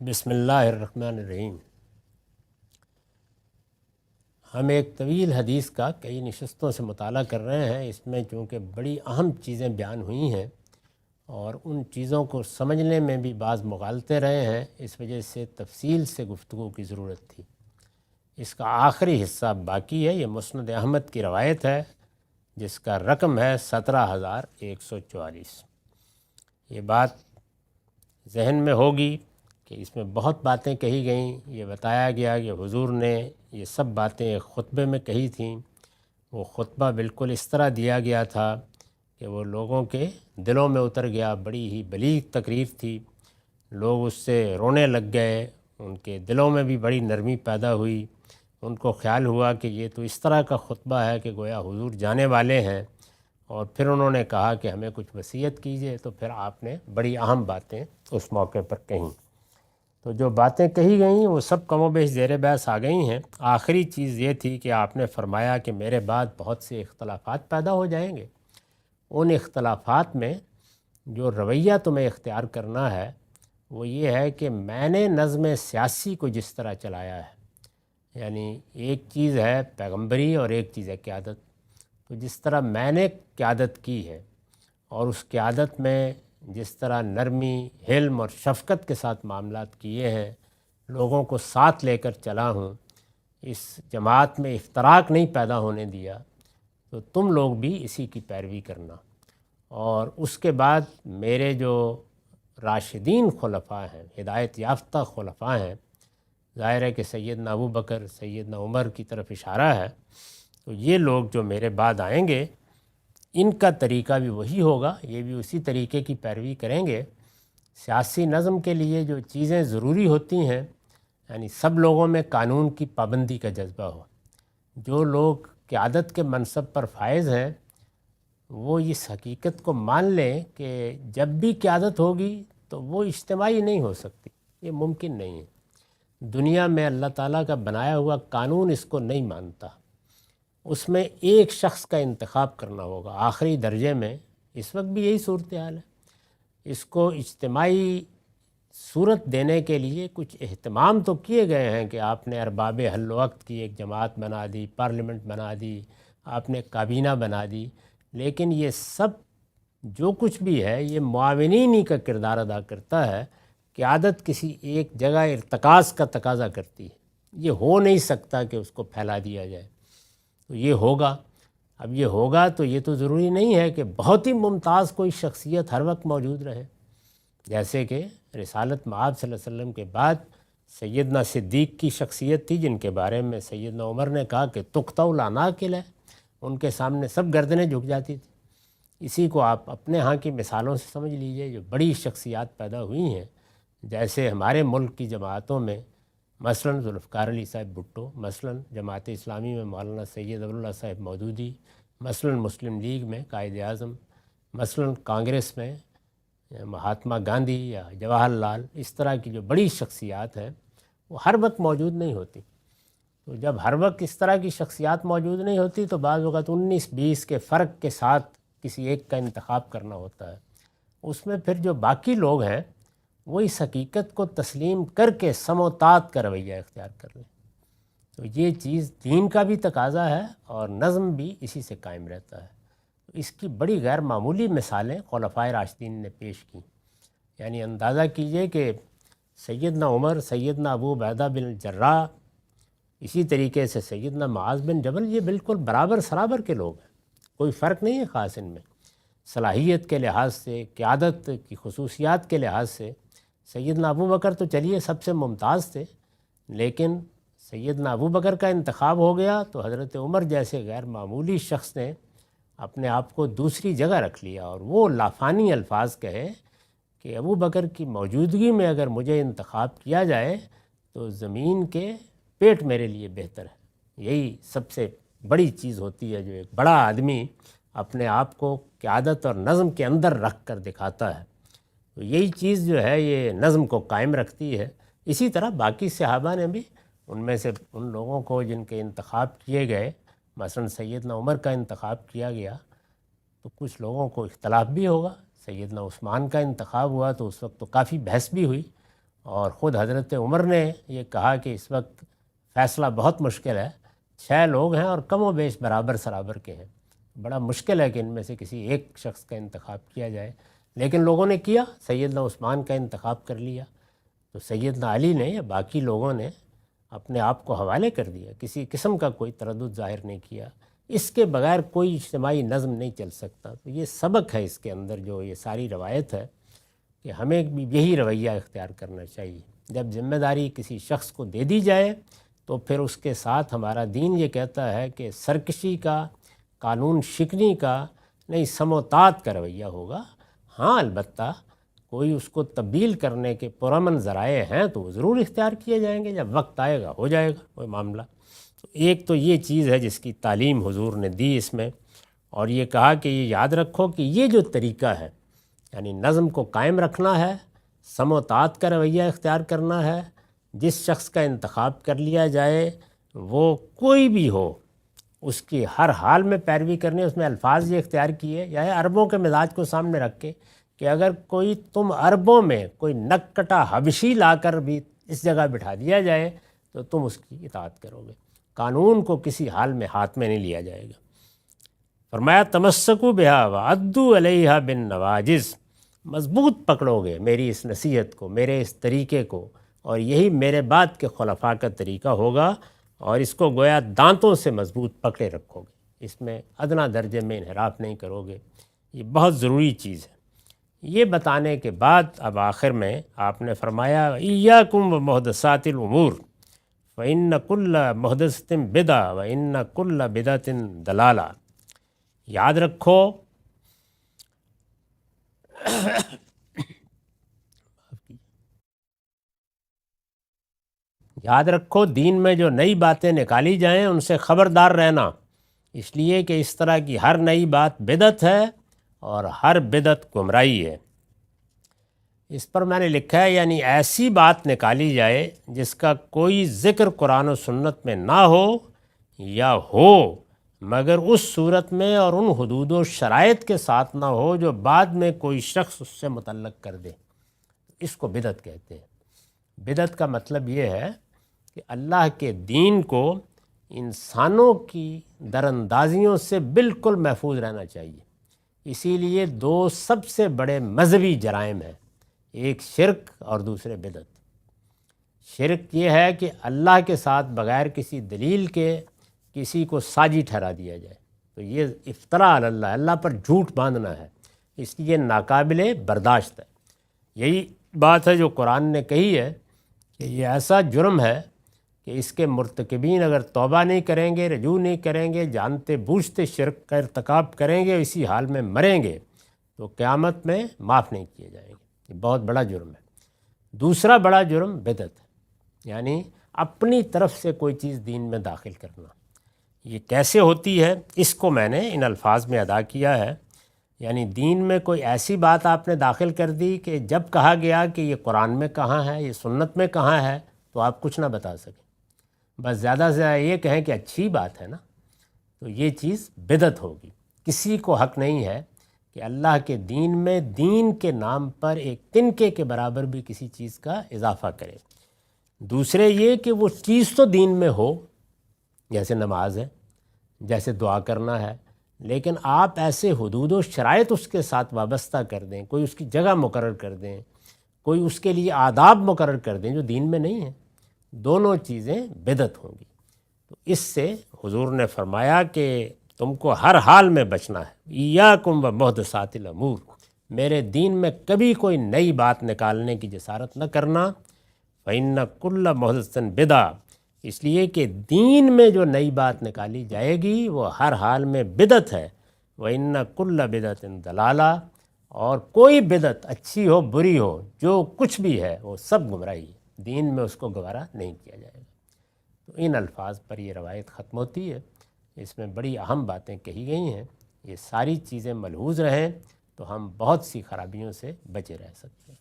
بسم اللہ الرحمن الرحیم۔ ہم ایک طویل حدیث کا کئی نشستوں سے مطالعہ کر رہے ہیں۔ اس میں چونکہ بڑی اہم چیزیں بیان ہوئی ہیں اور ان چیزوں کو سمجھنے میں بھی بعض مغالطے رہے ہیں، اس وجہ سے تفصیل سے گفتگو کی ضرورت تھی۔ اس کا آخری حصہ باقی ہے۔ یہ مسند احمد کی روایت ہے جس کا رقم ہے 17,144۔ یہ بات ذہن میں ہوگی کہ اس میں بہت باتیں کہی گئیں۔ یہ بتایا گیا کہ حضور نے یہ سب باتیں ایک خطبے میں کہی تھیں۔ وہ خطبہ بالکل اس طرح دیا گیا تھا کہ وہ لوگوں کے دلوں میں اتر گیا۔ بڑی ہی بلیغ تقریر تھی، لوگ اس سے رونے لگ گئے، ان کے دلوں میں بھی بڑی نرمی پیدا ہوئی۔ ان کو خیال ہوا کہ یہ تو اس طرح کا خطبہ ہے کہ گویا حضور جانے والے ہیں، اور پھر انہوں نے کہا کہ ہمیں کچھ وصیت کیجیے، تو پھر آپ نے بڑی اہم باتیں اس موقع پر کہیں۔ تو جو باتیں کہی گئیں وہ سب کم و بیش زیر بحث آ گئی ہیں۔ آخری چیز یہ تھی کہ آپ نے فرمایا کہ میرے بعد بہت سے اختلافات پیدا ہو جائیں گے، ان اختلافات میں جو رویہ تمہیں اختیار کرنا ہے وہ یہ ہے کہ میں نے نظم سیاسی کو جس طرح چلایا ہے، یعنی ایک چیز ہے پیغمبری اور ایک چیز ہے قیادت، تو جس طرح میں نے قیادت کی ہے اور اس قیادت میں جس طرح نرمی، حلم اور شفقت کے ساتھ معاملات کیے ہیں، لوگوں کو ساتھ لے کر چلا ہوں، اس جماعت میں افتراق نہیں پیدا ہونے دیا، تو تم لوگ بھی اسی کی پیروی کرنا۔ اور اس کے بعد میرے جو راشدین خلفاء ہیں، ہدایت یافتہ خلفاء ہیں، ظاہر ہے کہ سیدنا ابو بکر، سیدنا عمر کی طرف اشارہ ہے، تو یہ لوگ جو میرے بعد آئیں گے ان کا طریقہ بھی وہی ہوگا، یہ بھی اسی طریقے کی پیروی کریں گے۔ سیاسی نظم کے لیے جو چیزیں ضروری ہوتی ہیں، یعنی سب لوگوں میں قانون کی پابندی کا جذبہ ہو۔ جو لوگ قیادت کے منصب پر فائز ہیں وہ اس حقیقت کو مان لیں کہ جب بھی قیادت ہوگی تو وہ اجتماعی نہیں ہو سکتی، یہ ممکن نہیں ہے۔ دنیا میں اللہ تعالیٰ کا بنایا ہوا قانون اس کو نہیں مانتا، اس میں ایک شخص کا انتخاب کرنا ہوگا آخری درجے میں۔ اس وقت بھی یہی صورتحال ہے۔ اس کو اجتماعی صورت دینے کے لیے کچھ اہتمام تو کیے گئے ہیں کہ آپ نے ارباب حل وقت کی ایک جماعت بنا دی، پارلیمنٹ بنا دی، آپ نے کابینہ بنا دی، لیکن یہ سب جو کچھ بھی ہے یہ معاونین ہی کا کردار ادا کرتا ہے۔ قیادت کسی ایک جگہ ارتکاز کا تقاضا کرتی ہے، یہ ہو نہیں سکتا کہ اس کو پھیلا دیا جائے۔ تو یہ ہوگا، اب یہ ہوگا تو یہ تو ضروری نہیں ہے کہ بہت ہی ممتاز کوئی شخصیت ہر وقت موجود رہے، جیسے کہ رسالت مآب صلی اللہ علیہ وسلم کے بعد سیدنا صدیق کی شخصیت تھی، جن کے بارے میں سیدنا عمر نے کہا کہ تقطع العناقل ہے، ان کے سامنے سب گردنیں جھک جاتی تھیں۔ اسی کو آپ اپنے ہاں کی مثالوں سے سمجھ لیجئے، جو بڑی شخصیات پیدا ہوئی ہیں، جیسے ہمارے ملک کی جماعتوں میں مثلاً ذوالفقار علی صاحب بھٹو، مثلاً جماعت اسلامی میں مولانا سید ابواللہ صاحب مودودی، مثلاً مسلم لیگ میں قائد اعظم، مثلاً کانگریس میں مہاتما گاندھی یا جواہر لال، اس طرح کی جو بڑی شخصیات ہیں وہ ہر وقت موجود نہیں ہوتی۔ تو جب ہر وقت اس طرح کی شخصیات موجود نہیں ہوتی تو بعض اوقات 19-20 کے فرق کے ساتھ کسی ایک کا انتخاب کرنا ہوتا ہے۔ اس میں پھر جو باقی لوگ ہیں وہ اس حقیقت کو تسلیم کر کے سموتات کا رویہ اختیار کر لیں۔ تو یہ چیز دین کا بھی تقاضا ہے اور نظم بھی اسی سے قائم رہتا ہے۔ اس کی بڑی غیر معمولی مثالیں خلفائے راشدین نے پیش کی، یعنی اندازہ کیجئے کہ سیدنا عمر، سیدنا ابو عبیدہ بن الجراح، اسی طریقے سے سیدنا معاذ بن جبل، یہ بالکل برابر سرابر کے لوگ ہیں، کوئی فرق نہیں ہے خاص ان میں، صلاحیت کے لحاظ سے، قیادت کی خصوصیات کے لحاظ سے۔ سیدنا ابو بکر تو چلیے سب سے ممتاز تھے، لیکن سیدنا ابو بکر کا انتخاب ہو گیا تو حضرت عمر جیسے غیر معمولی شخص نے اپنے آپ کو دوسری جگہ رکھ لیا، اور وہ لافانی الفاظ کہے کہ ابو بکر کی موجودگی میں اگر مجھے انتخاب کیا جائے تو زمین کے پیٹ میرے لیے بہتر ہے۔ یہی سب سے بڑی چیز ہوتی ہے جو ایک بڑا آدمی اپنے آپ کو قیادت اور نظم کے اندر رکھ کر دکھاتا ہے، تو یہی چیز جو ہے یہ نظم کو قائم رکھتی ہے۔ اسی طرح باقی صحابہ نے بھی ان میں سے ان لوگوں کو جن کے انتخاب کیے گئے، مثلا سیدنا عمر کا انتخاب کیا گیا تو کچھ لوگوں کو اختلاف بھی ہوگا۔ سیدنا عثمان کا انتخاب ہوا تو اس وقت تو کافی بحث بھی ہوئی، اور خود حضرت عمر نے یہ کہا کہ اس وقت فیصلہ بہت مشکل ہے، 6 لوگ ہیں اور کم و بیش برابر سرابر کے ہیں، بڑا مشکل ہے کہ ان میں سے کسی ایک شخص کا انتخاب کیا جائے، لیکن لوگوں نے کیا، سیدنا عثمان کا انتخاب کر لیا، تو سیدنا علی نے یا باقی لوگوں نے اپنے آپ کو حوالے کر دیا، کسی قسم کا کوئی تردد ظاہر نہیں کیا۔ اس کے بغیر کوئی اجتماعی نظم نہیں چل سکتا۔ تو یہ سبق ہے اس کے اندر، جو یہ ساری روایت ہے کہ ہمیں بھی یہی رویہ اختیار کرنا چاہیے۔ جب ذمہ داری کسی شخص کو دے دی جائے تو پھر اس کے ساتھ ہمارا دین یہ کہتا ہے کہ سرکشی کا، قانون شکنی کا نہیں، سموتات کا رویہ ہوگا۔ ہاں البتہ کوئی اس کو تبدیل کرنے کے پرامن ذرائع ہیں تو وہ ضرور اختیار کیے جائیں گے، جب وقت آئے گا ہو جائے گا کوئی معاملہ۔ تو ایک تو یہ چیز ہے جس کی تعلیم حضور نے دی اس میں، اور یہ کہا کہ یہ یاد رکھو کہ یہ جو طریقہ ہے، یعنی نظم کو قائم رکھنا ہے، سموتات کا رویہ اختیار کرنا ہے، جس شخص کا انتخاب کر لیا جائے وہ کوئی بھی ہو اس کی ہر حال میں پیروی کرنے، اس میں الفاظ یہ اختیار کیے، یا عربوں کے مزاج کو سامنے رکھ کے کہ اگر کوئی تم عربوں میں کوئی نک کٹا حبشی لا کر بھی اس جگہ بٹھا دیا جائے تو تم اس کی اطاعت کرو گے، قانون کو کسی حال میں ہاتھ میں نہیں لیا جائے گا۔ فرمایا تمسکوا بہا وعضوا علیہا بالنواجذ، مضبوط پکڑو گے میری اس نصیحت کو، میرے اس طریقے کو، اور یہی میرے بعد کے خلفاء کا طریقہ ہوگا، اور اس کو گویا دانتوں سے مضبوط پکڑے رکھو گے، اس میں ادنا درجے میں انحراف نہیں کرو گے۔ یہ بہت ضروری چیز ہے۔ یہ بتانے کے بعد اب آخر میں آپ نے فرمایا ایاکم ومحدثات الامور فإن کل محدثۃ بدعہ وإن کل بدعۃ ضلالہ، یاد رکھو یاد رکھو دین میں جو نئی باتیں نکالی جائیں ان سے خبردار رہنا، اس لیے کہ اس طرح کی ہر نئی بات بدعت ہے اور ہر بدعت گمراہی ہے۔ اس پر میں نے لکھا ہے یعنی ایسی بات نکالی جائے جس کا کوئی ذکر قرآن و سنت میں نہ ہو، یا ہو مگر اس صورت میں اور ان حدود و شرائط کے ساتھ نہ ہو جو بعد میں کوئی شخص اس سے متعلق کر دے، اس کو بدعت کہتے ہیں۔ بدعت کا مطلب یہ ہے کہ اللہ کے دین کو انسانوں کی دراندازیوں سے بالکل محفوظ رہنا چاہیے۔ اسی لیے 2 سب سے بڑے مذہبی جرائم ہیں، ایک شرک اور دوسرے بدعت۔ شرک یہ ہے کہ اللہ کے ساتھ بغیر کسی دلیل کے کسی کو ساجی ٹھہرا دیا جائے، تو یہ افتراء علی اللہ، اللہ پر جھوٹ باندھنا ہے، اس لیے ناقابل برداشت ہے۔ یہی بات ہے جو قرآن نے کہی ہے کہ یہ ایسا جرم ہے کہ اس کے مرتکبین اگر توبہ نہیں کریں گے، رجوع نہیں کریں گے، جانتے بوجھتے شرک کا ارتکاب کریں گے، اسی حال میں مریں گے تو قیامت میں معاف نہیں کیے جائیں گے۔ یہ بہت بڑا جرم ہے۔ دوسرا بڑا جرم بدعت ہے، یعنی اپنی طرف سے کوئی چیز دین میں داخل کرنا۔ یہ کیسے ہوتی ہے اس کو میں نے ان الفاظ میں ادا کیا ہے، یعنی دین میں کوئی ایسی بات آپ نے داخل کر دی کہ جب کہا گیا کہ یہ قرآن میں کہاں ہے، یہ سنت میں کہاں ہے، تو آپ کچھ نہ بتا سکیں، بس زیادہ سے زیادہ یہ کہیں کہ اچھی بات ہے نا، تو یہ چیز بدعت ہوگی۔ کسی کو حق نہیں ہے کہ اللہ کے دین میں دین کے نام پر ایک تنکے کے برابر بھی کسی چیز کا اضافہ کرے۔ دوسرے یہ کہ وہ چیز تو دین میں ہو، جیسے نماز ہے، جیسے دعا کرنا ہے، لیکن آپ ایسے حدود و شرائط اس کے ساتھ وابستہ کر دیں، کوئی اس کی جگہ مقرر کر دیں، کوئی اس کے لیے آداب مقرر کر دیں جو دین میں نہیں ہیں، دونوں چیزیں بدعت ہوں گی۔ تو اس سے حضور نے فرمایا کہ تم کو ہر حال میں بچنا ہے، ایاکم ومحدثات الامور، میرے دین میں کبھی کوئی نئی بات نکالنے کی جسارت نہ کرنا، فإن کل محدثۃ بدعہ، اس لیے کہ دین میں جو نئی بات نکالی جائے گی وہ ہر حال میں بدعت ہے، وإن کل بدعۃ ضلالہ، اور کوئی بدعت اچھی ہو بری ہو، جو کچھ بھی ہے وہ سب گمراہی ہے، دین میں اس کو گوارا نہیں کیا جائے گا۔ تو ان الفاظ پر یہ روایت ختم ہوتی ہے۔ اس میں بڑی اہم باتیں کہی گئی ہیں، یہ ساری چیزیں ملحوظ رہیں تو ہم بہت سی خرابیوں سے بچے رہ سکتے ہیں۔